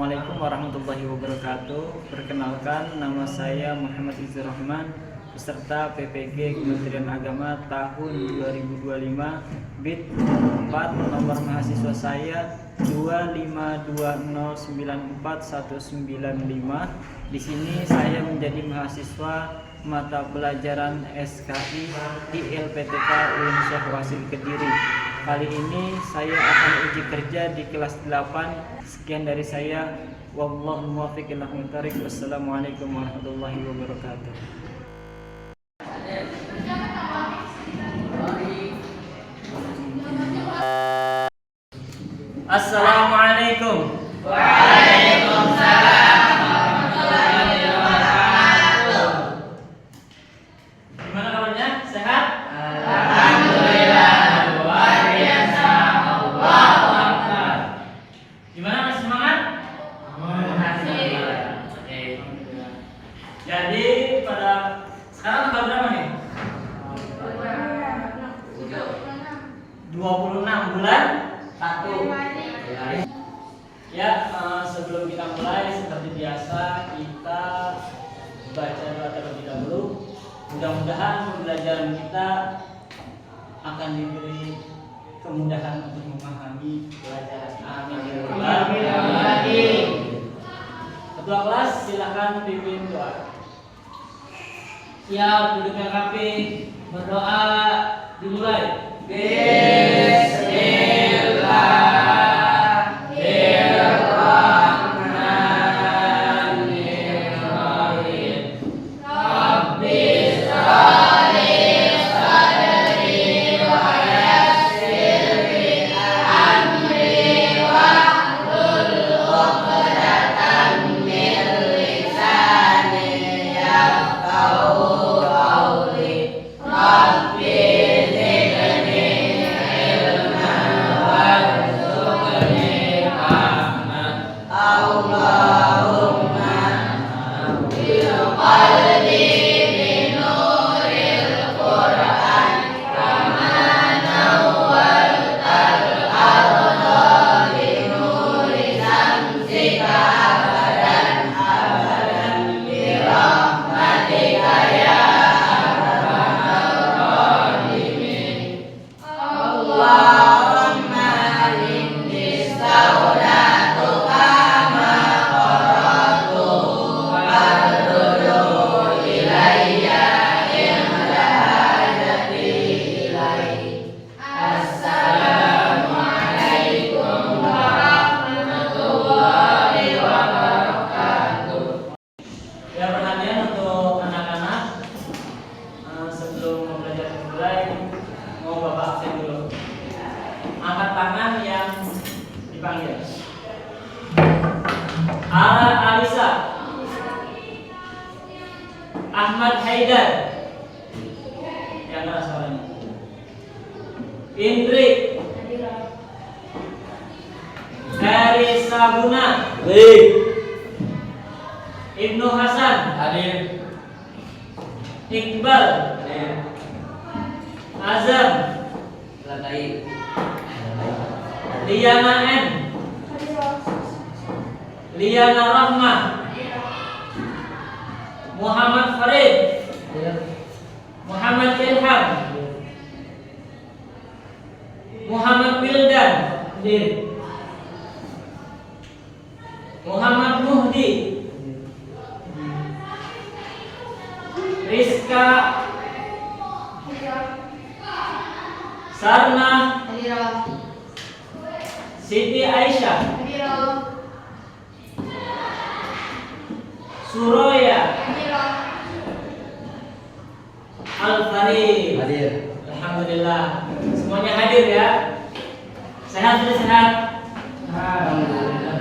Assalamualaikum warahmatullahi wabarakatuh. Perkenalkan, nama saya Muhammad Izzur Rahman, peserta PPG Kementerian Agama tahun 2025, BIT 4, nomor mahasiswa saya 252094195. Di sini saya menjadi mahasiswa mata pelajaran SKI di LPTK UIN Syekh Wasil Kediri. Kali ini saya akan uji kerja di kelas 8. Sekian dari saya. Wallahu muwaffiq ila aqwamit thoriq. Wassalamualaikum warahmatullahi wabarakatuh. Assalamualaikum. Waalaikumsalam warahmatullahi wabarakatuh. Gimana kabarnya? Sehat? Alhamdulillah, luar biasa. Allahu Akbar. Gimana, masih semangat? Masih. Oke. Jadi pada sekarang tanggal berapa nih? 26 bulan 1. Ya, sebelum kita mulai seperti biasa kita baca doa terlebih dahulu. Mudah-mudahan pembelajaran kita akan diberi kemudahan untuk memahami pelajaran. Amin. Ketua kelas silakan pimpin doa. Siap, duduknya rapi. Berdoa dimulai. Alisa, Ahmad Haidar, yang keras suaranya. Indri, Heri Sabuna, Ibnu Hasan, Hadir. Iqbal, Hadir. Azam, Lantai. Liana N, Liana Rahma, Muhammad Farid, Muhammad Ilham, Muhammad Wildan, Muhammad Muhdi, Rizka, Sarna, Siti Aisyah, Suraya, Al-Farid. Hadir. Alhamdulillah, semuanya hadir ya. Sehat, sudah sehat. Alhamdulillah.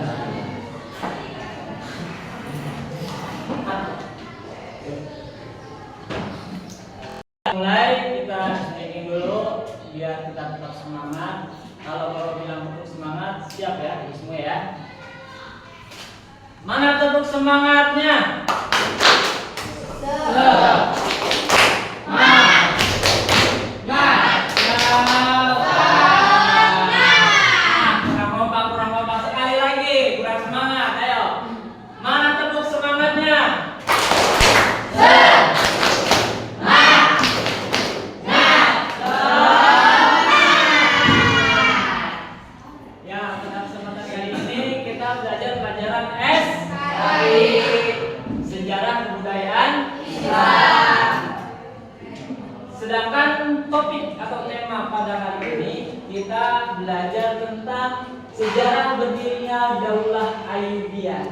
Mulai kita stretching dulu biar kita tetap semangat. Kalau bilang untuk semangat, siap ya semua ya. Mana tepuk semangatnya? Kurang kompak sekali lagi, kurang semangat. Ayo. pelajaran SKI, sejarah kebudayaan Islam. Sedangkan topik atau tema pada kali ini kita belajar tentang sejarah berdirinya Daulah Ayyubiyah.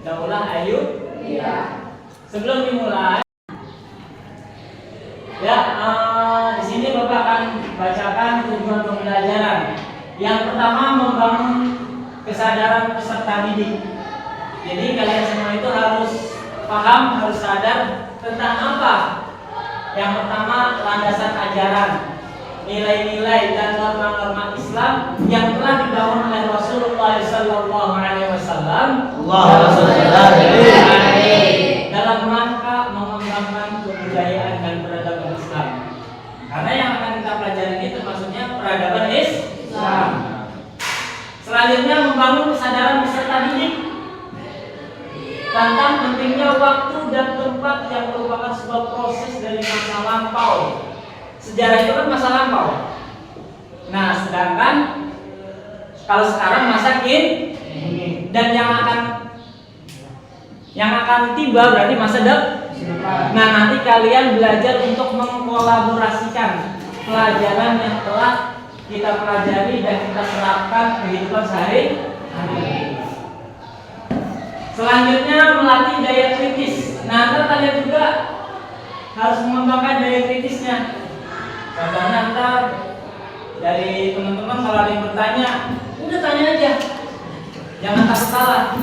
Daulah Ayyubiyah. Sebelum dimulai, ya, di sini Bapak akan bacakan tujuan pembelajaran. Yang pertama, membangun kesadaran peserta didik. Jadi kalian semua itu harus paham, harus sadar tentang apa. Yang pertama, landasan ajaran, nilai-nilai dan norma-norma Islam yang telah dibangun oleh Rasulullah SAW dalam rangka mengembangkan kebudayaan dan peradaban Islam. Karena yang akan kita pelajari ini termasuknya peradaban Islam. Selanjutnya, membangun kesadaran peserta didik tentang pentingnya waktu dan tempat yang merupakan sebuah proses dari masa lampau. Sejarah itu kan masa lampau. Nah, sedangkan kalau sekarang masa kini, dan yang akan tiba berarti masa depan. Nah, nanti kalian belajar untuk mengkolaborasikan pelajaran yang telah kita pelajari dan kita serapkan kehidupan sehari-hari. Selanjutnya, melatih daya kritis. Nah, kalian juga harus mengembangkan daya kritisnya. Contohnya, ntar dari teman-teman kalau ada yang bertanya, udah tanya aja, jangan takut salah.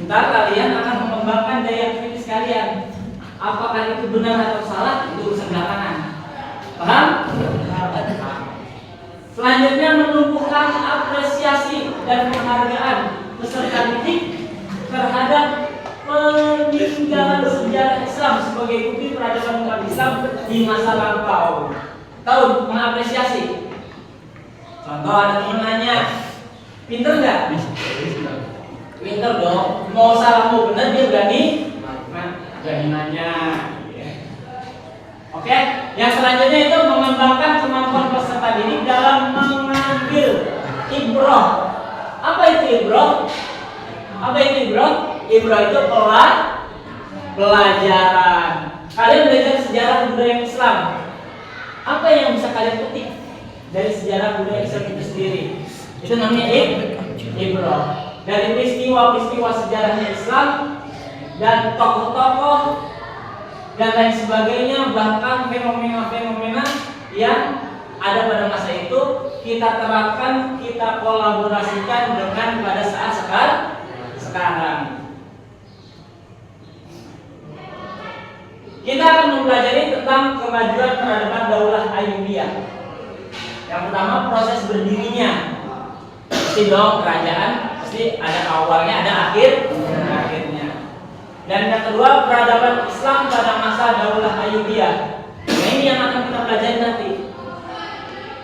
Ntar kalian akan mengembangkan daya kritis kalian. Apakah itu benar atau salah, itu urusan belakangan. Paham? Selanjutnya, menumbuhkan apresiasi dan penghargaan peserta didik terhadap peninggalan sejarah Islam sebagai bukti peradaban umat Islam di masa lampau. Tahu mengapresiasi. Contoh, ada teman nanya, pinter nggak? Pinter dong. Mau salah mau benar dia berani nanya. Oke. Yang selanjutnya itu mengembangkan kemampuan peserta didik dalam mengambil ibrah. Apa itu ibrah? Apa itu ibrah? Ibrah itu pelajaran. Kalian belajar sejarah budaya Islam. Apa yang bisa kalian petik dari sejarah budaya Islam itu sendiri? Itu namanya ibrah. Dari peristiwa-peristiwa sejarahnya Islam dan tokoh-tokoh dan lain sebagainya, bahkan fenomena-fenomena yang ada pada masa itu kita terapkan, kita kolaborasikan dengan pada saat sekarang. Kita akan mempelajari tentang kemajuan peradaban Daulah Ayyubiyah. Yang pertama, proses berdirinya. Pasti dong, kerajaan pasti ada awalnya, ada akhirnya. Dan yang kedua, peradaban Islam pada masa Daulah Ayyubiyah. Nah, ini yang akan kita pelajari nanti.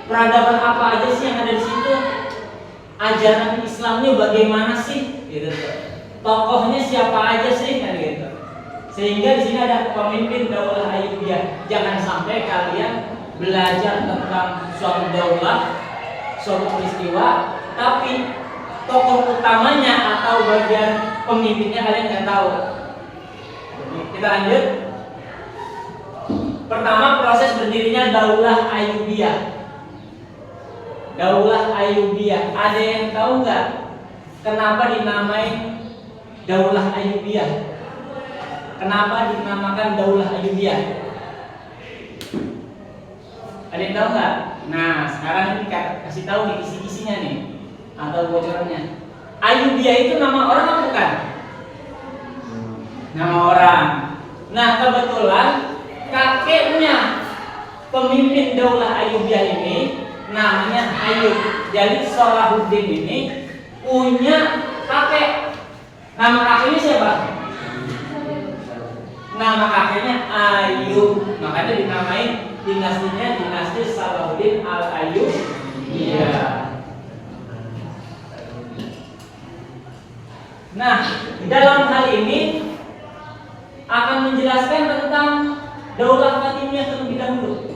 Peradaban apa aja sih yang ada di situ? Ajaran Islamnya bagaimana sih? Gitu. Tokohnya siapa aja sih? Kan gitu. Sehingga di sini ada pemimpin Daulah Ayyubiyah. Jangan sampai kalian belajar tentang suatu daulah, suatu peristiwa, tapi tokoh utamanya atau bagian pemimpinnya kalian nggak tahu. Kita lanjut. Pertama, proses berdirinya Daulah Ayyubiyah. Daulah Ayyubiyah. Ada yang tahu nggak kenapa dinamai Daulah Ayyubiyah? Kenapa dinamakan Daulah Ayyubiyah? Ada yang tahu nggak? Nah, sekarang ini kasih tahu nih kisi-kisinya nih atau bocorannya. Ayyubiyah itu nama orang apa bukan? Nama orang. Nah, kebetulan kakeknya pemimpin Daulah Ayyubiyah ini namanya Ayyub. Jadi Salahuddin ini punya kakek. Nama kakeknya siapa? Nama kakeknya Ayyub. Makanya dinamai dinastinya dinasti Salahuddin Al-Ayyubiyah. Nah, dalam hal ini akan menjelaskan tentang Daulah Fatimiyah terlebih dahulu.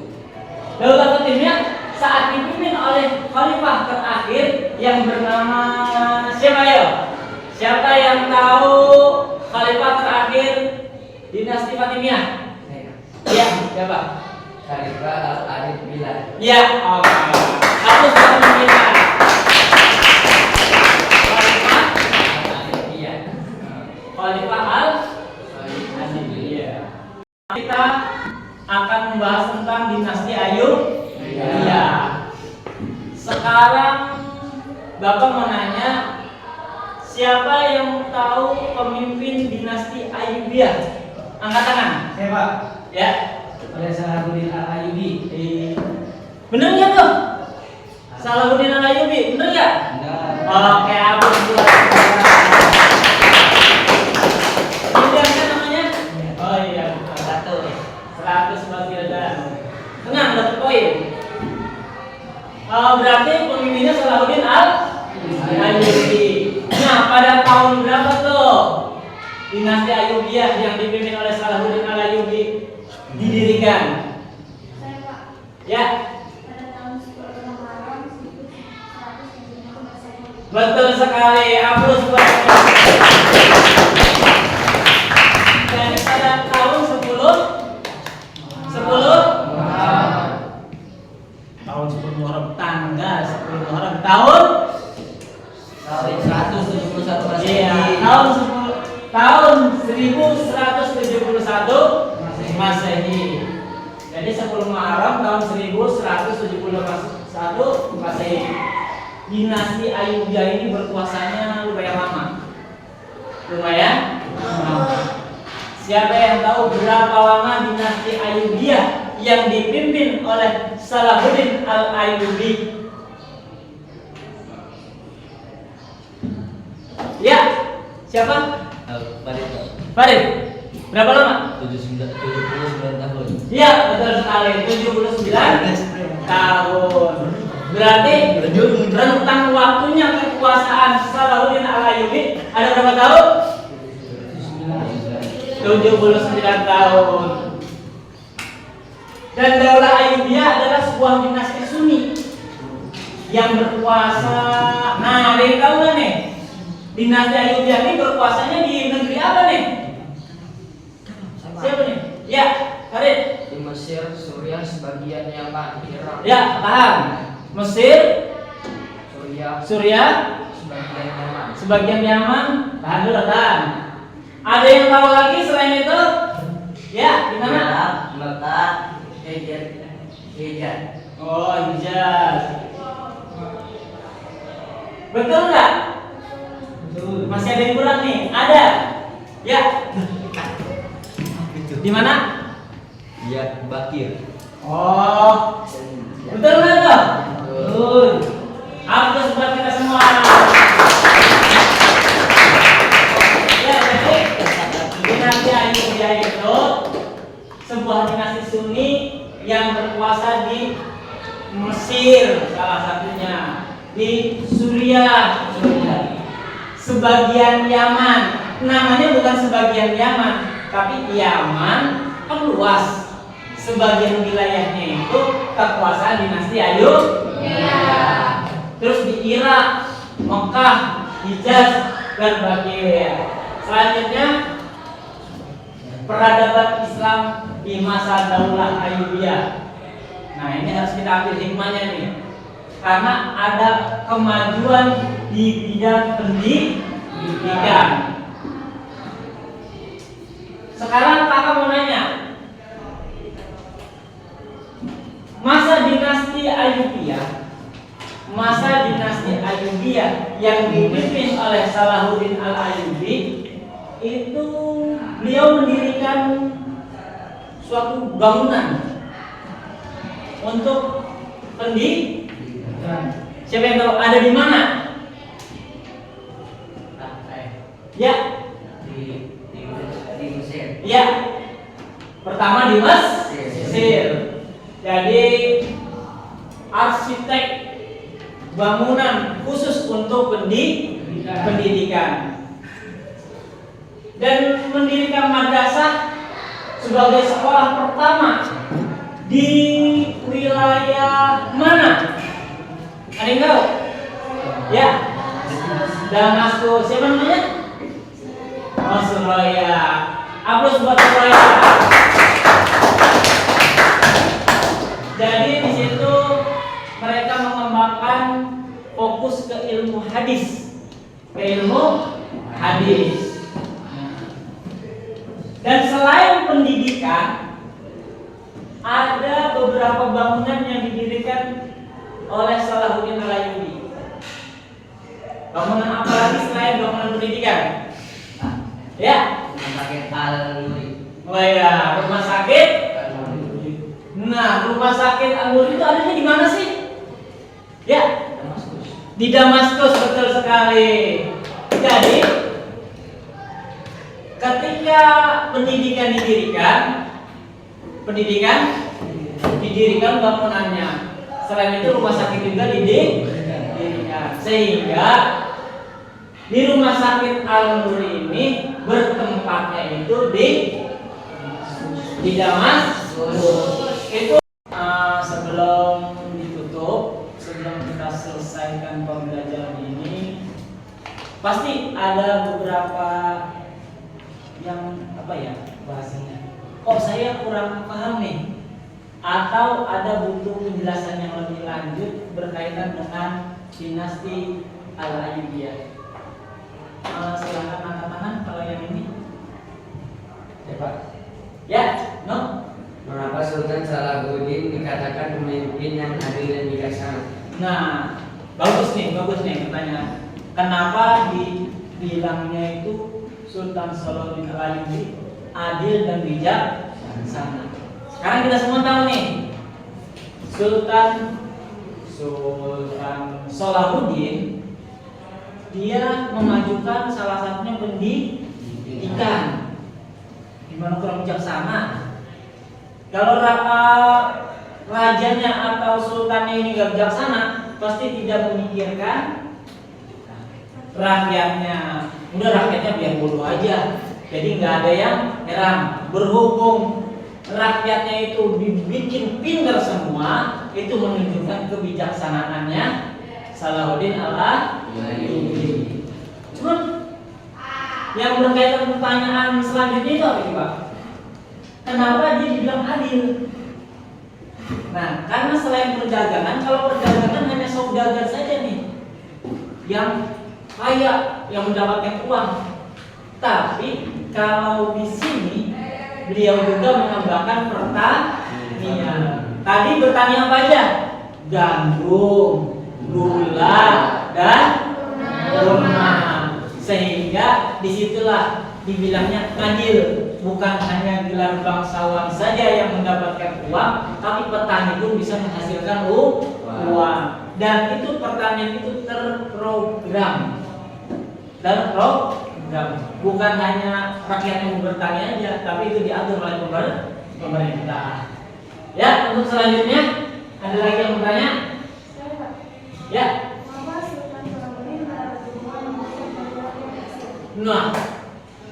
Daulah Fatimiyah saat dipimpin oleh khalifah terakhir yang bernama siapa yo? Siapa yang tahu khalifah terakhir dinasti Fatimiyah? Iya, siapa? Khalifah Al-Arif Bilal. Iya, oke. Aku sudah meminta. Khalifah Al-Arifiyah. Khalifah Al-Arifiyah. Kita akan membahas tentang dinasti Ayyubiyah. Sekarang Bapak mau nanya, siapa yang tahu pemimpin dinasti Ayyubiyah? Angkat tangan. Saya Pak. Ya. Oleh Salahuddin Al-Ayyubi. Bener nggak tuh? Salahuddin Al-Ayyubi, bener nggak? Benar. Oke, aku buat. Ini apa namanya? Oh iya, 100 Bastildan. Tenang, dapat poin. Berarti pemimpinnya Salahuddin Al-Ayyubi. Nah, pada tahun berapa tuh dinasti Ayyubiyah yang dipimpin oleh Salahuddin Al-Ayyubi didirikan? Ya. Betul sekali. Aplaus buat. Jadi pada tahun 10 Muharram, tanggal 10 Muharram tahun 171 Masehi. iya, tahun 1171 Masehi. Jadi 10 Muharram tahun 1171 Masehi. Dinasti Ayyubiyah ini berkuasanya lumayan lama. Lumayan lama. Siapa yang tahu berapa lama dinasti Ayyubiyah yang dipimpin oleh Salahuddin Al-Ayyubi? Ya, siapa? Al-Farid. Farid. Berapa lama? 79 tahun. Iya, betul sekali. 79 tahun. Berarti rentang waktunya kekuasaan Salahuddin Al-Ayyubi ada berapa tahun? 79 tahun. Dan Daulah Ayyubiyah adalah sebuah dinasti Sunni yang berkuasa. Nah, ada yang tahu nggak nih? Dinasti Ayyubiyah ini berkuasanya di negeri apa nih? Siapa nih? Ya, Farid. Di Mesir, Suriah, sebagian Yaman, Irak. Ya, paham. Mesir, Suriah, Sebagian Yaman. sebagian Yaman. Tahan dulu, tahan. Ada yang tahu lagi selain itu? Ya, di mana? Mekah, Hijaz. Oh, Hijaz. Betul nggak? Betul. Masih ada yang kurang nih? Ada? Ya. Di mana? Ya, Bakir. Oh, betul nggak tuh? Betul. Aplaus buat kita semua. Ya, jadi dinasti Ayyubiyah itu sebuah dinasti Sunni yang berkuasa di Mesir salah satunya, di Suriah, sebagian Yaman. Namanya bukan sebagian Yaman, tapi Yaman kan luas. Sebagian wilayahnya itu kekuasaan dinasti Ayyubiyah. Terus di Irak, Mekah, Hijaz, dan Bakir. Selanjutnya peradaban Islam di masa Daulah Ayyubiyah. Nah, ini harus kita ambil hikmahnya nih. Karena ada kemajuan di bidang pendidikan. Sekarang kakak mau nanya, masa dinasti Ayyubiyah yang dipimpin oleh Salahuddin Al-Ayyubi itu beliau mendirikan suatu bangunan untuk pendidikan. Siapa yang tahu ada di mana? Ya. Di Mesir. Ya. Pertama di Mesir. Jadi arsitek bangunan khusus untuk pendidikan dan mendirikan madrasah sebagai sekolah pertama di wilayah mana? Ada yang tahu? Ya, Damaskus. Siapa namanya? Oh, Suraya. Aplaus buat Suraya. Jadi di situ mereka mengembangkan fokus ke ilmu hadis. Ke ilmu hadis. Dan selain pendidikan, ada beberapa bangunan yang didirikan oleh Salahuddin Al-Ayyubi. Bangunan apa lagi selain bangunan pendidikan? Ya, Rumah sakit Al-Nuri. oh ya, rumah sakit. Nah, rumah sakit Al-Nuri itu adanya di mana sih? Ya, Damaskus. di Damaskus, betul sekali. Jadi, ketika pendidikan didirikan bangunannya. Selain itu rumah sakit juga didirikan. Sehingga di rumah sakit Al-Nuri ini bertempatnya itu di Damaskus. Itu sebelum ditutup, sebelum kita selesaikan pembelajaran ini, pasti ada beberapa yang apa ya bahasanya? Oh, saya kurang paham nih, atau ada butuh penjelasan yang lebih lanjut berkaitan dengan dinasti Al-Ayyubiyah. Silakan angkat tangan kalau yang ini. Ya Pak. Ya, no. Mengapa Sultan Salahuddin dikatakan pemimpin yang adil dan bijaksana? Nah, bagus nih pertanyaan. Kenapa dibilangnya itu Sultan Salahuddin Al-Ayyubi adil dan bijaksana? Sekarang kita semua tahu nih, Sultan Salahuddin dia memajukan salah satunya pendidikan. Gimana kurang bijaksana? Kalau rajanya atau sultannya ini gak bijaksana, pasti tidak memikirkan rakyatnya. Udah rakyatnya biar bodoh aja. Jadi nggak ada yang heran. Berhubung rakyatnya itu dibikin pintar semua, itu menunjukkan kebijaksanaannya Salahuddin Al-Ayyubi. Cuman yang berkaitan pertanyaan selanjutnya itu apa Pak? Kenapa dia dibilang adil? Nah, karena selain perdagangan, kalau perdagangan hanya saudagar saja nih yang kaya, yang mendapatkan uang. Tapi kalau di sini beliau juga mengembangkan pertanian. Tadi bertani apa aja? Gandum, gula, dan kurma. Sehingga disitulah dibilangnya adil. Bukan hanya gelar bangsawan saja yang mendapatkan uang, tapi petani pun bisa menghasilkan uang. Dan itu pertanian itu terprogram. Bukan hanya rakyat yang bertani aja, tapi itu diatur oleh pemerintah. Ya, untuk selanjutnya ada lagi yang bertanya? Ya. Nah,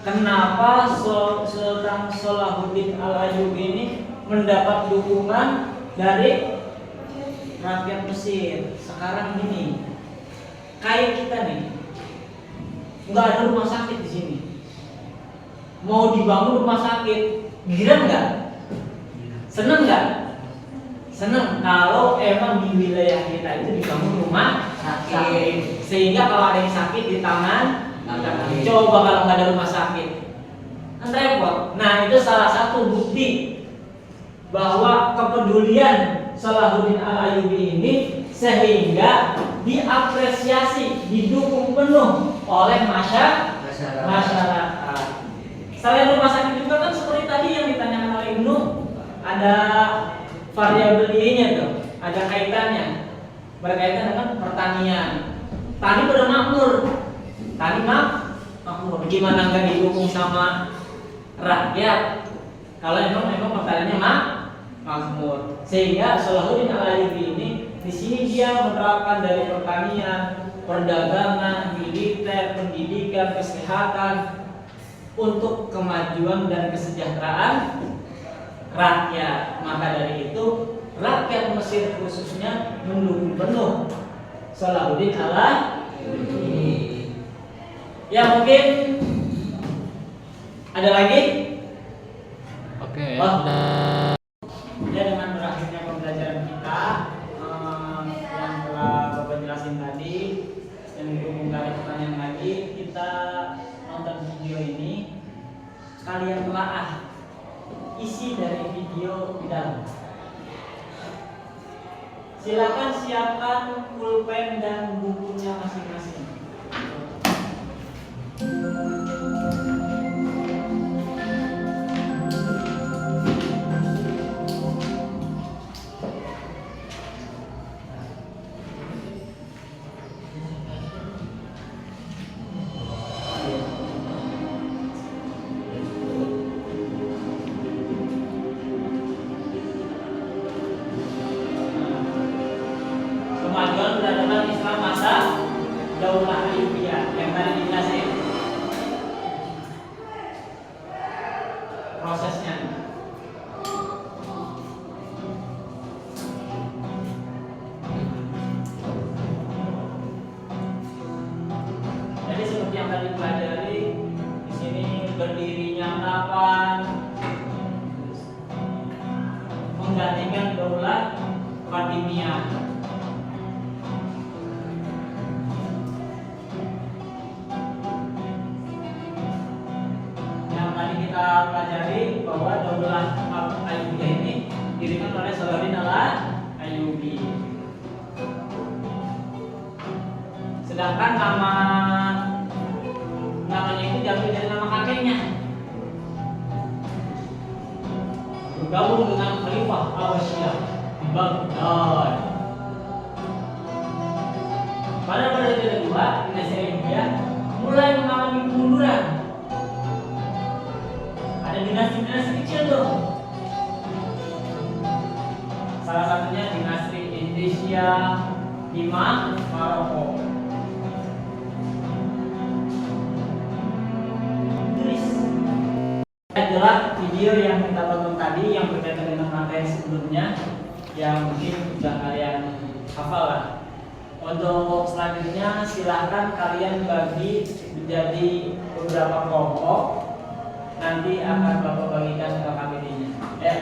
kenapa Sultan Salahuddin Al-Ayyubi ini mendapat dukungan dari rakyat Mesir? Sekarang gini, kayak kita nih, nggak ada rumah sakit di sini. Mau dibangun rumah sakit, giran nggak? Seneng nggak? Seneng kalau emang di wilayah kita itu dibangun rumah sakit. Sehingga kalau ada yang sakit di tangan. Coba kalau nggak ada rumah sakit, kan repot. Nah, itu salah satu bukti bahwa kepedulian Salahuddin Al-Ayyubi ini sehingga diapresiasi, didukung penuh oleh masyarakat. Selain rumah sakit juga kan seperti tadi yang ditanyakan oleh Ibnu, ada variabel I-nya tuh, ada kaitannya berkaitan dengan pertanian. Tani pada makmur. Tadi makmur, gimana nggak didukung sama rakyat? Kalau memang pertanyaannya makmur, sehingga Salahuddin Al-Ayyubi ini di sini dia menerapkan dari pertanian, perdagangan, militer, pendidikan, kesehatan untuk kemajuan dan kesejahteraan rakyat. Maka dari itu rakyat Mesir khususnya mendukung penuh Salahuddin Al-Ayyubi. Ya mungkin ada lagi? Oke. Oh. Ya dengan berakhirnya pembelajaran kita yang telah Bapak jelasin tadi dan berhubung gak ada pertanyaan lagi, kita nonton video ini, kalian telaah isi dari video di dalam. Silakan siapkan pulpen dan bukunya masing-masing. Kemajuan peradaban Islam masa Daulah Ayyubiyah yang tadi dijelasin prosesnya. Jadi seperti yang tadi pelajari di sini, berdirinya kapan, menggantikan Daulah Fatimiyah. Kita pelajari bahwa Daulah Ayyubiyah ini didirikan oleh Salahuddin Al-Ayyubi. Sedangkan namanya itu diambil dari nama kakeknya. Bergabung dengan Khalifah Abbasiyah di Baghdad. Pada periode kedua, dinasti Ayyubiyah mulai mengalami kemunduran. Ada dinasti-dinasti kecil tuh. Salah satunya dinasti Indonesia di Maroko. Tulis. Adalah video yang kita tonton tadi yang berkaitan dengan materi sebelumnya yang mungkin sudah kalian hafal lah. Untuk selanjutnya silahkan kalian bagi menjadi beberapa kelompok. Nanti akan Bapak bagikan ke KPD-nya. Ya.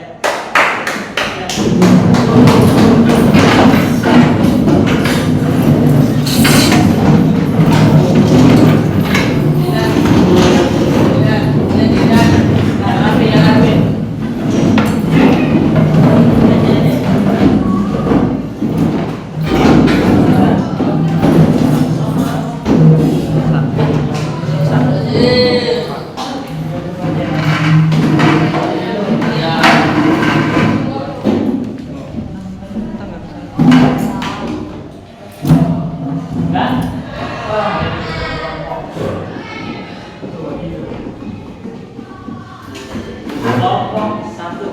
Kelompok satu.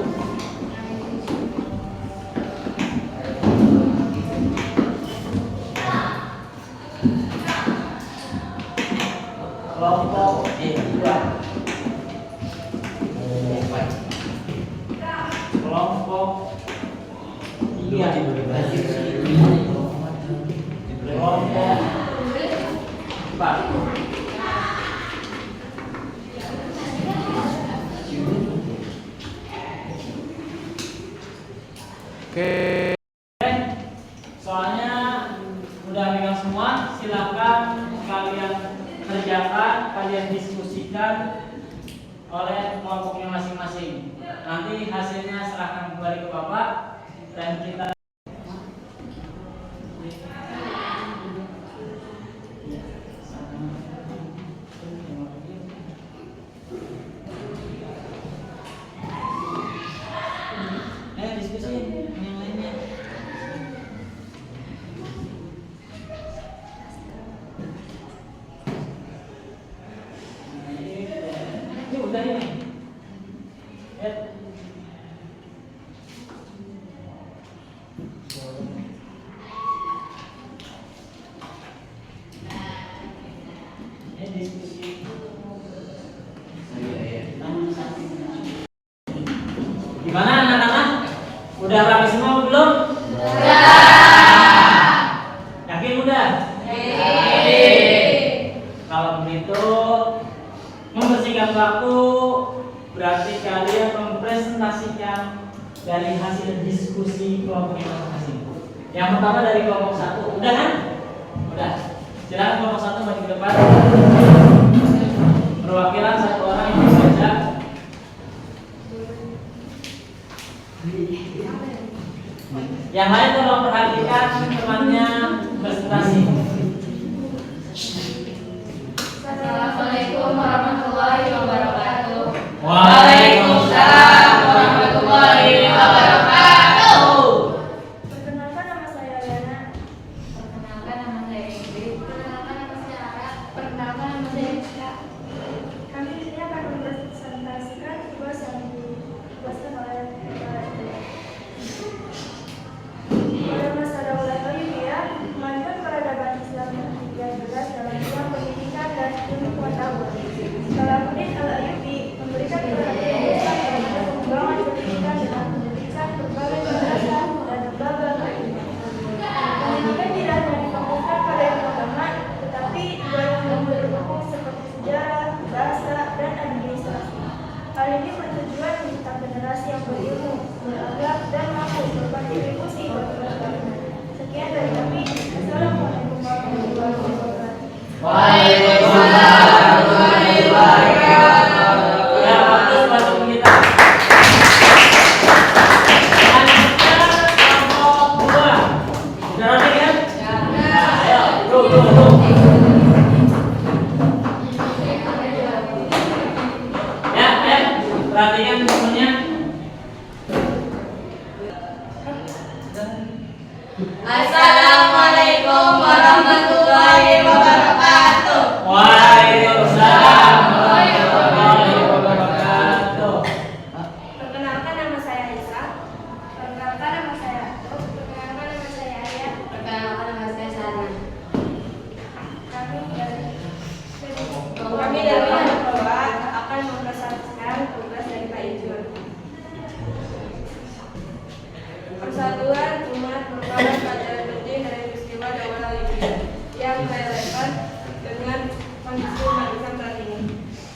Kelompok dua. Kelompok tiga. Kelompok empat. Oke. Soalnya udah pegang semua, silakan kalian kerjakan, kalian diskusikan oleh kelompoknya masing-masing. Nanti hasilnya serahkan kembali ke Bapak dan kita diskusi yang lainnya. Ini udah ini. Ya. Ini diskusi. Gimana anak-anak? Udah rapi semua belum? Udah. Yakin udah? Yakin. yaitu membersihkan waktu, berarti kalian mempresentasikan dari hasil diskusi kelompok masing-masing. Yang pertama dari kelompok 1, udah kan? Udah. Silakan kelompok 1 maju ke depan. Perwakilan 1 orang yang membaca. Yang lain tolong perhatikan temannya presentasi. Assalamualaikum warahmatullahi wabarakatuh. Waalaikumsalam warahmatullahi wabarakatuh. Perkenalkan, nama saya Yana. Perkenalkan, nama saya Ingrid. Perkenalkan, nama saya Ara. Perkenalkan, nama saya Iska. Kami di sini akan mempresentasikan tugas yang ditugaskan oleh pada masa Daulah Ayyubiyah, kemajuan peradaban Islam yang jelas dalam bidang pendidikan dan ilmu pengetahuan. Salahuddin Al-Ayyubi memberikan perhatian besar terhadap pengembangan pendidikan dengan mendirikan berbagai madrasah dan lembaga keilmuan. Pendidikan tidak hanya difokuskan pada ilmu agama, tetapi juga ilmu berilmu seperti sejarah, bahasa, dan administrasi. Hal ini bertujuan mencetak generasi yang berilmu, berakhlak, dan mampu berkontribusi bagi masyarakat. Sekian dari kami. Assalamualaikum warahmatullahi wabarakatuh. Waalaikumsalam warahmatullahi wabarakatuh. Ya, bagus masuk kita. Selanjutnya kelompok 2. Sudah rapi kan? Ya. Ayo, tuh. Ya, perhatikan temennya. Assalamualaikum warahmatullahi wabarakatuh. Waalaikumsalam warahmatullahi wabarakatuh. Perkenalkan, nama saya Isa. Perkenalkan, nama saya Atuk. Perkenalkan, nama saya Arya. Perkenalkan, nama saya Sana. Kami dari Bapak akan mempresentasikan tugas dari Pak Ijul. Persatuan umat merupakan pelajaran penting dari peristiwa Daulah Ayyubiyah yang relevan dengan kondisi umat Islam saat ini.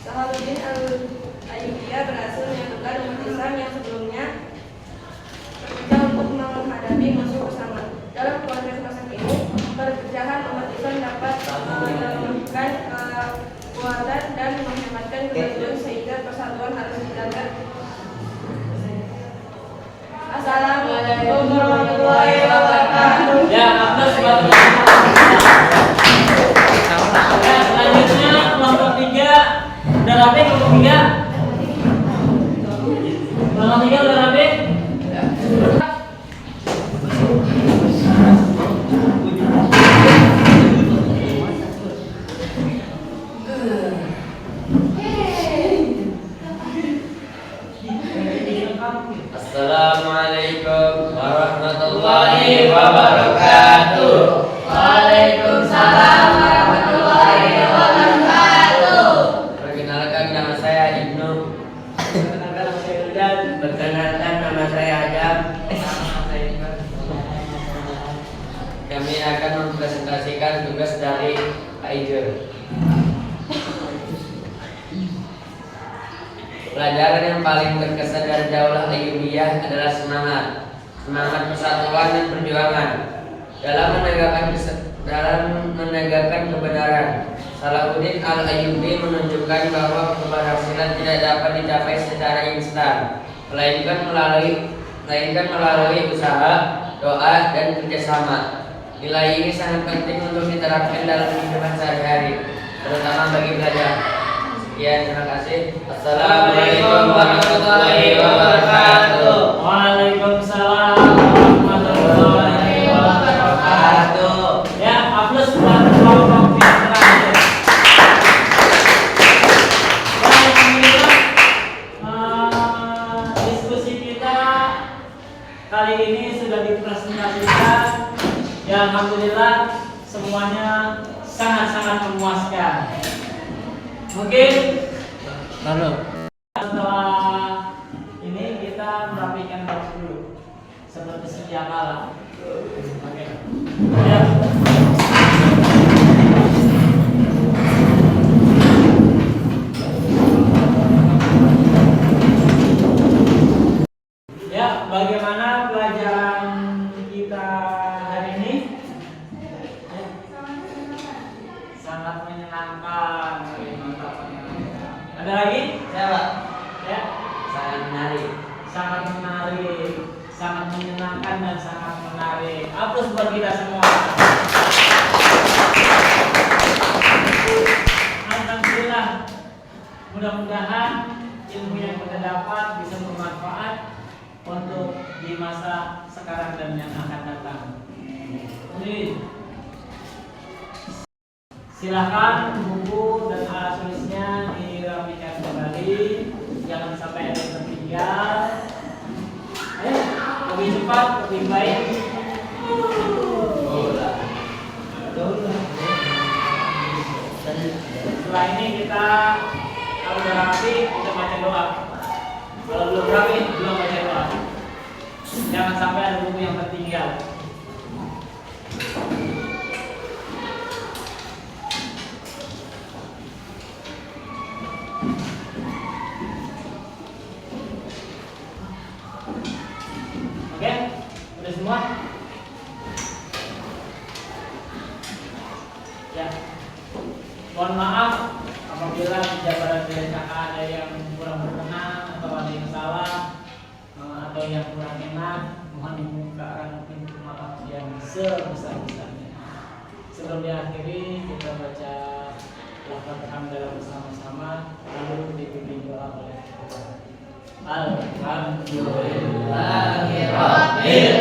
Salahuddin Al-Ayyubiyah berhasil menyatukan umat Islam yang sebelumnya bekerja untuk menghadapi musuh bersama. Dalam konteks masa kini, perpecahan umat Islam dapat menunjukkan kekuatan dan menghematkan kemajuan sehingga persatuan harus dijaga. Assalamualaikum warahmatullahi wabarakatuh. Ya, atas buat ya, selanjutnya kelompok 3. Udah rapi kelompok 3? Kelompok 3 udah rapi? Assalamualaikum warahmatullahi wabarakatuh. Waalaikumsalam warahmatullahi wabarakatuh. Perkenalkan, nama saya Ibnu. Perkenalkan, nama saya Wildan. Perkenalkan, nama saya Adam. Kami akan mempresentasikan tugas dari Pak Ijul. Pelajaran yang paling berkesan dari Daulah Ayyubiyah adalah semangat persatuan dan perjuangan dalam menegakkan kebenaran. Salahuddin Al-Ayyubi menunjukkan bahwa keberhasilan tidak dapat dicapai secara instan, melainkan melalui usaha, doa, dan kerjasama. Nilai ini sangat penting untuk diterapkan dalam kehidupan sehari-hari, terutama bagi pelajar. Sekian, terima kasih. Assalamualaikum warahmatullahi wabarakatuh. Waalaikumsalam warahmatullahi wabarakatuh. Ya, aplaus buat kelompok yang terakhir. Diskusi kita kali ini sudah dipresentasikan. Ya, alhamdulillah semuanya sangat-sangat memuaskan. Mungkin setelah ini kita merapikan baju dulu seperti sedia kala. Oke. Ya. Ada lagi? Saya Pak. Ya. Sangat menarik. Sangat menarik, sangat menyenangkan dan sangat menarik. Aplaus buat kita semua. Alhamdulillah. Mudah-mudahan ilmu yang kita dapat bisa bermanfaat untuk di masa sekarang dan yang akan datang. Amin. Silakan buku dan alat tulisnya dirapikan kembali, jangan sampai ada yang tertinggal. Ayo, lebih cepat, lebih baik. Setelah ini kita kalau udah rapi kita baca doa. Kalau belum rapi belum baca doa. Jangan sampai ada buku yang tertinggal. Oke, udah semua? Ya. Mohon maaf apabila jabaran BNKK ada yang kurang berkenan atau ada yang salah atau yang kurang enak, mohon dibukakan pintu maaf yang sebesar-besarnya. Sebelum diakhiri kita baca lafaz hamdalah bersama-sama lalu dipimpin doa oleh Alhamdulillahirabbil alamin.